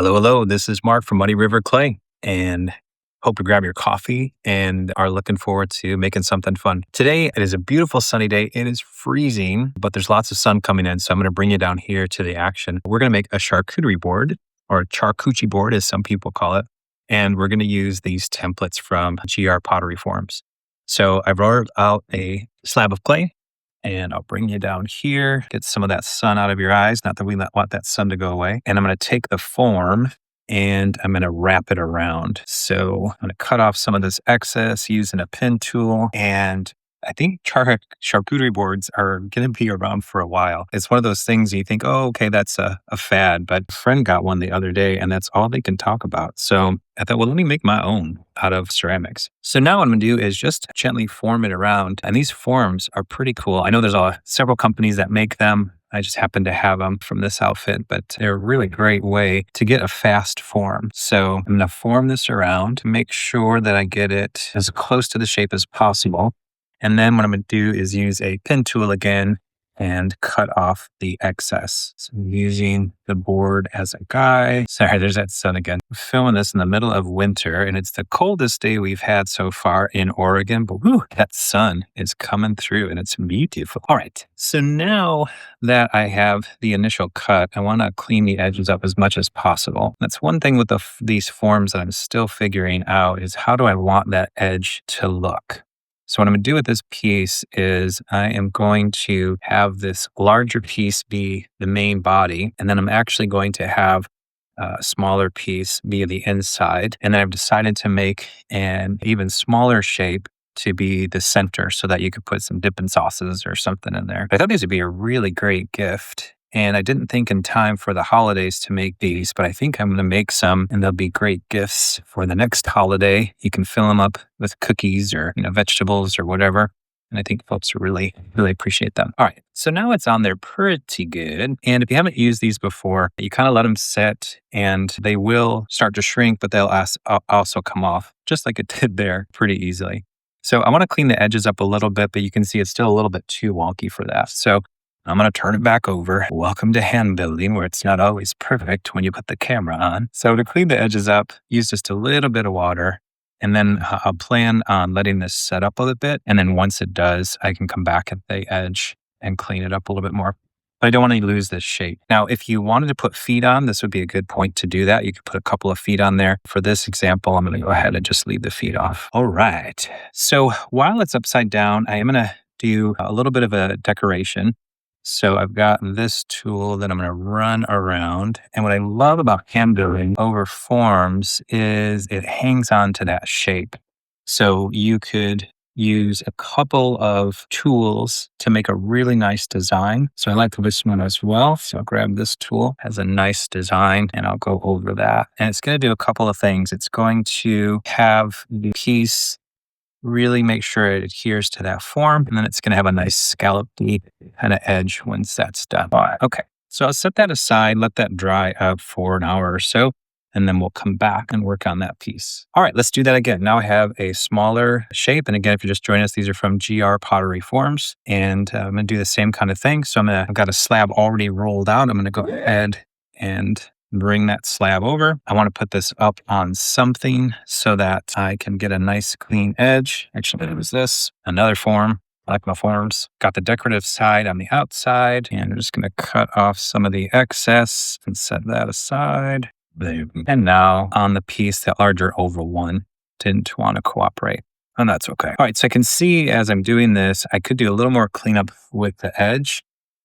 Hello, hello. This is Mark from Muddy River Clay, and hope to grab your coffee and are looking forward to making something fun. Today, it is a beautiful sunny day. It is freezing, but there's lots of sun coming in. So I'm going to bring you down here to the action. We're going to make a charcuterie board, or a charcuterie board, as some people call it. And we're going to use these templates from GR Pottery Forms. So I've rolled out a slab of clay. And I'll bring you down here, get some of that sun out of your eyes. Not that we want that sun to go away. And I'm going to take the form and I'm going to wrap it around. So I'm going to cut off some of this excess using a pen tool. And I think charcuterie boards are going to be around for a while. It's one of those things you think, oh, okay, that's a fad. But a friend got one the other day and that's all they can talk about. So I thought, well, let me make my own out of ceramics. So now what I'm going to do is just gently form it around. And these forms are pretty cool. I know there's several companies that make them. I just happen to have them from this outfit, but they're a really great way to get a fast form. So I'm going to form this around to make sure that I get it as close to the shape as possible. And then what I'm going to do is use a pen tool again and cut off the excess. So I'm using the board as a guide. Sorry, there's that sun again. I'm filming this in the middle of winter and it's the coldest day we've had so far in Oregon, but whew, that sun is coming through and it's beautiful. All right. So now that I have the initial cut, I want to clean the edges up as much as possible. That's one thing with these forms that I'm still figuring out is how do I want that edge to look? So what I'm going to do with this piece is I am going to have this larger piece be the main body, and then I'm actually going to have a smaller piece be the inside. And then I've decided to make an even smaller shape to be the center so that you could put some dipping sauces or something in there. I thought these would be a really great gift. And I didn't think in time for the holidays to make these, but I think I'm going to make some and they'll be great gifts for the next holiday. You can fill them up with cookies or vegetables or whatever. And I think folks really, really appreciate them. All right. So now it's on there pretty good. And if you haven't used these before, you kind of let them sit and they will start to shrink, but they'll also come off just like it did there pretty easily. So I want to clean the edges up a little bit, but you can see it's still a little bit too wonky for that. So I'm going to turn it back over. Welcome to hand building, where it's not always perfect when you put the camera on. So to clean the edges up, use just a little bit of water. And then I'll plan on letting this set up a little bit. And then once it does, I can come back at the edge and clean it up a little bit more. But I don't want to lose this shape. Now, if you wanted to put feet on, this would be a good point to do that. You could put a couple of feet on there. For this example, I'm going to go ahead and just leave the feet off. All right. So while it's upside down, I am going to do a little bit of a decoration. So I've got this tool that I'm going to run around. And what I love about hand building over forms is it hangs on to that shape. So you could use a couple of tools to make a really nice design. So I like this one as well. So I'll grab this tool, has a nice design, and I'll go over that. And it's going to do a couple of things. It's going to have the piece really make sure it adheres to that form. And then it's going to have a nice scallopy kind of edge once that's done. All right. Okay. So I'll set that aside, let that dry up for an hour or so, and then we'll come back and work on that piece. All right, let's do that again. Now I have a smaller shape. And again, if you're just joining us, these are from GR Pottery Forms. And I'm going to do the same kind of thing. So I've got a slab already rolled out. I'm going to go ahead and bring that slab over. I want to put this up on something so that I can get a nice clean edge. Actually, it was this, another form. I like my forms. Got the decorative side on the outside, and I'm just going to cut off some of the excess and set that aside. And now on the piece, that larger oval one didn't want to cooperate. And that's okay. All right, so I can see as I'm doing this, I could do a little more cleanup with the edge.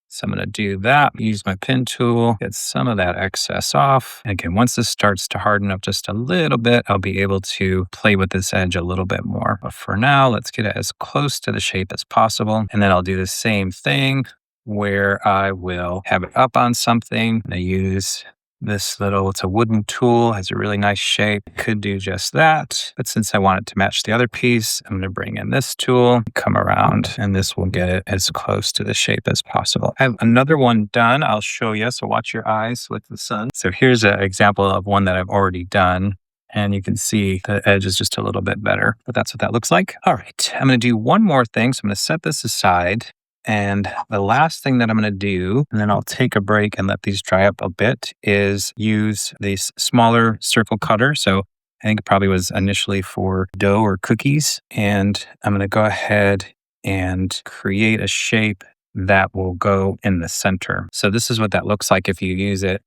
So I'm going to do that, use my pen tool, get some of that excess off. And again, once this starts to harden up just a little bit, I'll be able to play with this edge a little bit more. But for now, let's get it as close to the shape as possible. And then I'll do the same thing where I will have it up on something. And I use it's a wooden tool, has a really nice shape. Could do just that. But since I want it to match the other piece, I'm going to bring in this tool, come around, and this will get it as close to the shape as possible. I have another one done. I'll show you. So watch your eyes with the sun. So here's an example of one that I've already done. And you can see the edge is just a little bit better, but that's what that looks like. All right. I'm going to do one more thing. So I'm going to set this aside. And the last thing that I'm going to do, and then I'll take a break and let these dry up a bit, is use this smaller circle cutter. So I think it probably was initially for dough or cookies. And I'm going to go ahead and create a shape that will go in the center. So this is what that looks like if you use it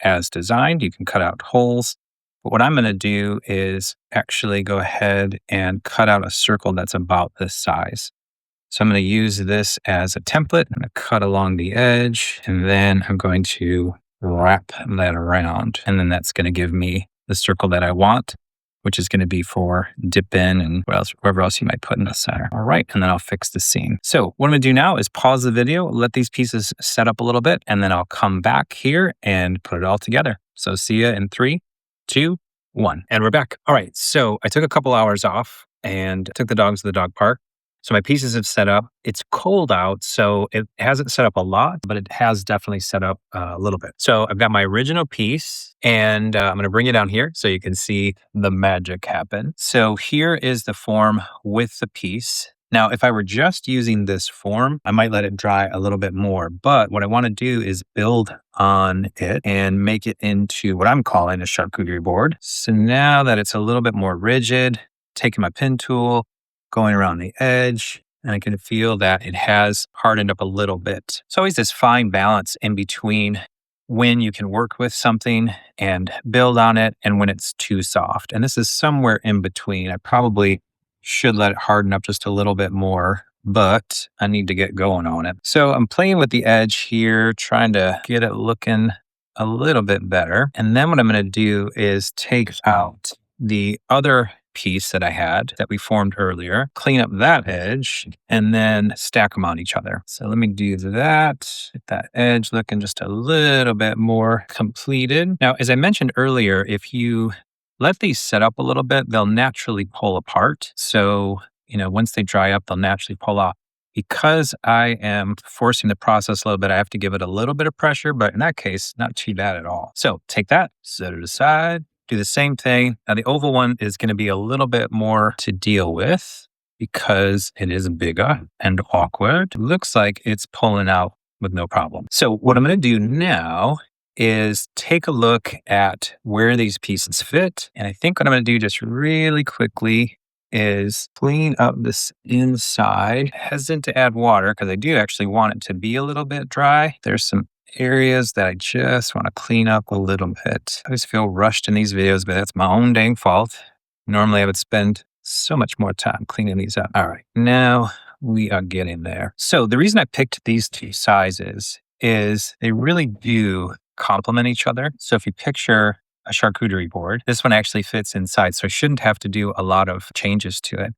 as designed. You can cut out holes. But what I'm going to do is actually go ahead and cut out a circle that's about this size. So I'm going to use this as a template. I'm going to cut along the edge, and then I'm going to wrap that around. And then that's going to give me the circle that I want, which is going to be for dip in and wherever else you might put in the center. All right. And then I'll fix the seam. So what I'm going to do now is pause the video, let these pieces set up a little bit, and then I'll come back here and put it all together. So see you in 3, 2, 1. And we're back. All right. So I took a couple hours off and took the dogs to the dog park. So my pieces have set up. It's cold out, so it hasn't set up a lot, but it has definitely set up a little bit. So I've got my original piece, and I'm going to bring it down here so you can see the magic happen. So here is the form with the piece. Now, if I were just using this form, I might let it dry a little bit more. But what I want to do is build on it and make it into what I'm calling a charcuterie board. So now that it's a little bit more rigid, taking my pin tool, going around the edge, and I can feel that it has hardened up a little bit. It's always this fine balance in between when you can work with something and build on it and when it's too soft. And this is somewhere in between. I probably should let it harden up just a little bit more, but I need to get going on it. So I'm playing with the edge here, trying to get it looking a little bit better. And then what I'm going to do is take out the other piece that I had that we formed earlier, clean up that edge, and then stack them on each other. So let me do that. Get that edge looking just a little bit more completed. Now, as I mentioned earlier, if you let these set up a little bit, they'll naturally pull apart. So, once they dry up, they'll naturally pull off. Because I am forcing the process a little bit, I have to give it a little bit of pressure, but in that case, not too bad at all. So take that, set it aside. Do the same thing. Now, the oval one is going to be a little bit more to deal with because it is bigger and awkward. It looks like it's pulling out with no problem. So what I'm going to do now is take a look at where these pieces fit. And I think what I'm going to do just really quickly is clean up this inside. Hesitant to add water because I do actually want it to be a little bit dry. There's some areas that I just want to clean up a little bit. I always feel rushed in these videos, but that's my own dang fault. Normally I would spend so much more time cleaning these up. All right, now we are getting there. So the reason I picked these two sizes is they really do complement each other. So if you picture a charcuterie board, this one actually fits inside. So I shouldn't have to do a lot of changes to it.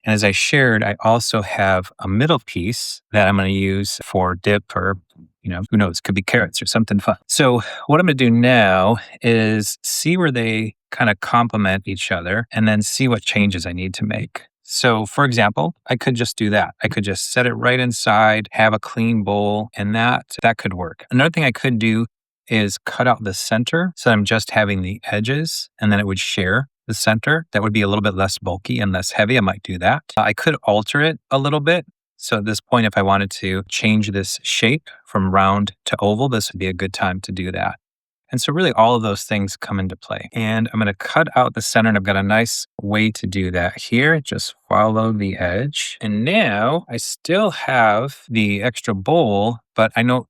And as I shared, I also have a middle piece that I'm going to use for dip or, who knows, could be carrots or something fun. So what I'm going to do now is see where they kind of complement each other and then see what changes I need to make. So for example, I could just do that. I could just set it right inside, have a clean bowl, and that could work. Another thing I could do is cut out the center so I'm just having the edges and then it would share the center. That would be a little bit less bulky and less heavy. I might do that. I could alter it a little bit. So at this point, if I wanted to change this shape from round to oval, this would be a good time to do that. And so really all of those things come into play. And I'm going to cut out the center, and I've got a nice way to do that here. Just follow the edge. And now I still have the extra bowl, but I don't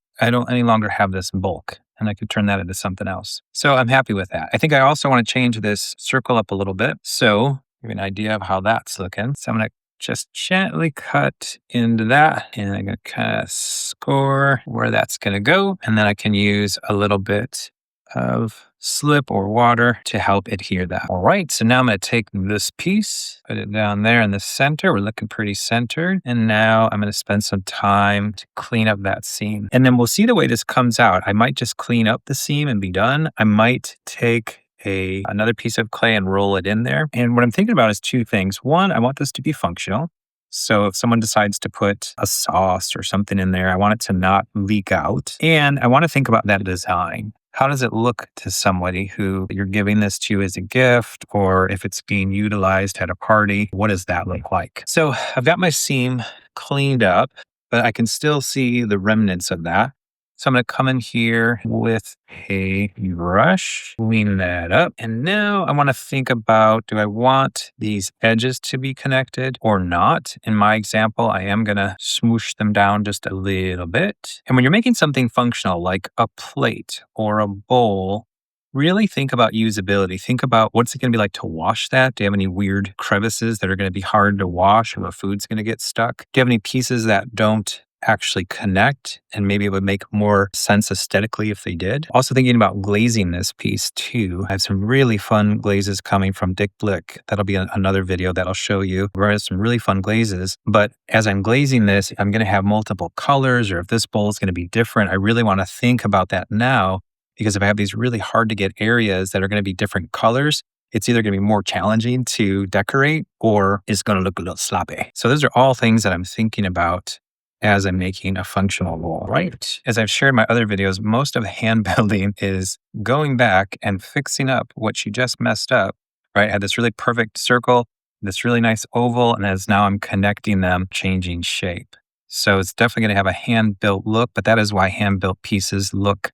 any longer have this bulk. And I could turn that into something else. So I'm happy with that. I think I also want to change this circle up a little bit. So give you an idea of how that's looking. So I'm going to just gently cut into that. And I'm going to kind of score where that's going to go. And then I can use a little bit of slip or water to help adhere that. All right, so now I'm going to take this piece, put it down there in the center. We're looking pretty centered. And now I'm going to spend some time to clean up that seam. And then we'll see the way this comes out. I might just clean up the seam and be done. I might take another piece of clay and roll it in there. And what I'm thinking about is two things. One, I want this to be functional. So if someone decides to put a sauce or something in there, I want it to not leak out. And I want to think about that design. How does it look to somebody who you're giving this to as a gift, or if it's being utilized at a party? What does that look like? So I've got my seam cleaned up. but I can still see the remnants of that. So I'm going to come in here with a brush, clean that up. And now I want to think about, do I want these edges to be connected or not? In my example, I am going to smoosh them down just a little bit. And when you're making something functional like a plate or a bowl, really think about usability. Think about what's it going to be like to wash that? Do you have any weird crevices that are going to be hard to wash or the food's going to get stuck? Do you have any pieces that don't actually connect, and maybe it would make more sense aesthetically if they did? Also thinking about glazing this piece too. I have some really fun glazes coming from Dick Blick. That'll be another video that I'll show you. Where I have some really fun glazes, but as I'm glazing this, I'm going to have multiple colors, or if this bowl is going to be different, I really want to think about that now, because if I have these really hard to get areas that are going to be different colors, it's either going to be more challenging to decorate or it's going to look a little sloppy. So those are all things that I'm thinking about as I'm making a functional bowl. Right. As I've shared in my other videos, most of hand building is going back and fixing up what you just messed up, right? I had this really perfect circle, this really nice oval, and as now I'm connecting them, changing shape. So it's definitely going to have a hand-built look, but that is why hand-built pieces look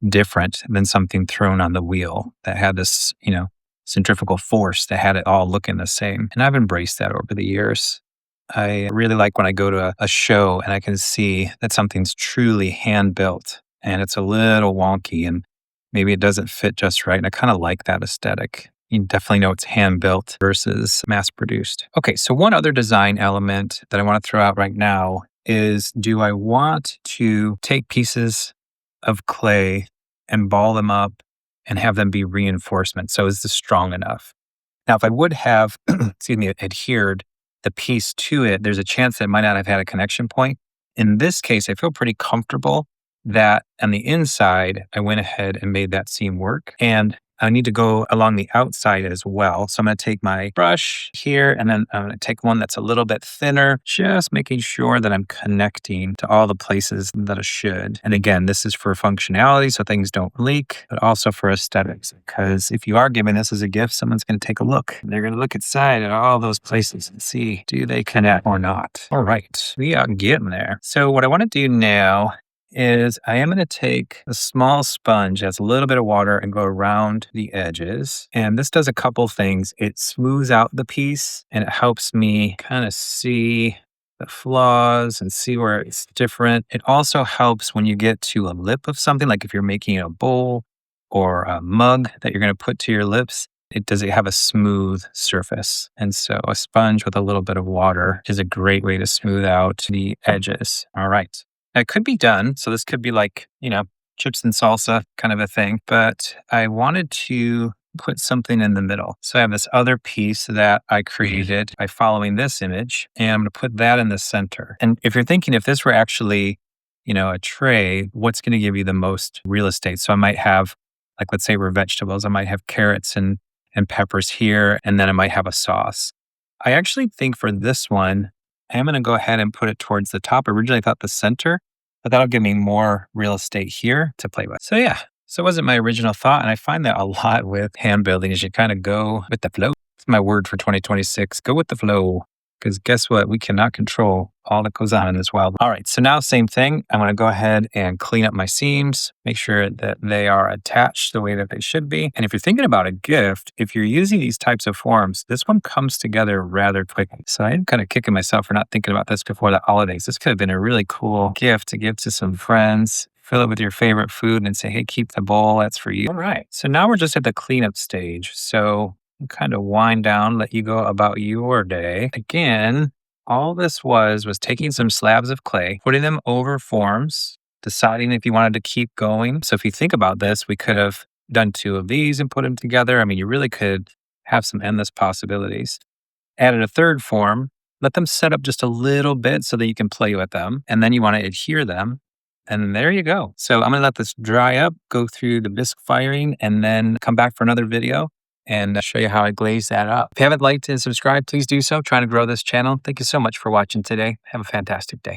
different than something thrown on the wheel that had this, centrifugal force that had it all looking the same. And I've embraced that over the years. I really like when I go to a show and I can see that something's truly hand built and it's a little wonky and maybe it doesn't fit just right. And I kind of like that aesthetic. You definitely know it's hand built versus mass produced. Okay, so one other design element that I want to throw out right now is, do I want to take pieces of clay and ball them up and have them be reinforcement? So is this strong enough? Now, if I would have, adhered the piece to it, there's a chance that it might not have had a connection point. In this case, I feel pretty comfortable that on the inside, I went ahead and made that seam work. And I need to go along the outside as well. So I'm going to take my brush here and then I'm going to take one that's a little bit thinner, just making sure that I'm connecting to all the places that I should. And again, this is for functionality so things don't leak, but also for aesthetics. Because if you are giving this as a gift, someone's going to take a look. They're going to look inside at all those places and see, do they connect or not? All right, we are getting there. So what I want to do now is I am going to take a small sponge that has a little bit of water and go around the edges. And this does a couple things. It smooths out the piece and it helps me kind of see the flaws and see where it's different. It also helps when you get to a lip of something, like if you're making a bowl or a mug that you're going to put to your lips. Does it have a smooth surface? And so a sponge with a little bit of water is a great way to smooth out the edges. All right. It could be done. So this could be like, chips and salsa kind of a thing. But I wanted to put something in the middle. So I have this other piece that I created by following this image, and I'm going to put that in the center. And if you're thinking, if this were actually, a tray, what's going to give you the most real estate? So I might have, like, let's say we're vegetables. I might have carrots and peppers here, and then I might have a sauce. I actually think for this one, I'm going to go ahead and put it towards the top. Originally I thought the center, but that'll give me more real estate here to play with. So yeah, so it wasn't my original thought. And I find that a lot with hand building is you kind of go with the flow. It's my word for 2026, go with the flow. Because guess what? We cannot control all that goes on in this world. All right, so now same thing. I'm going to go ahead and clean up my seams, make sure that they are attached the way that they should be. And if you're thinking about a gift, if you're using these types of forms, this one comes together rather quickly. So I'm kind of kicking myself for not thinking about this before the holidays. This could have been a really cool gift to give to some friends. Fill it with your favorite food and say, hey, keep the bowl. That's for you. All right. So now we're just at the cleanup stage. So kind of wind down, let you go about your day. Again, all this was taking some slabs of clay, putting them over forms, deciding if you wanted to keep going. So if you think about this, we could have done 2 of these and put them together. I mean, you really could have some endless possibilities. Added a 3rd form, let them set up just a little bit so that you can play with them. And then you want to adhere them. And there you go. So I'm going to let this dry up, go through the bisque firing, and then come back for another video and show you how I glaze that up. If you haven't liked and subscribed, please do so. Trying to grow this channel. Thank you so much for watching today. Have a fantastic day.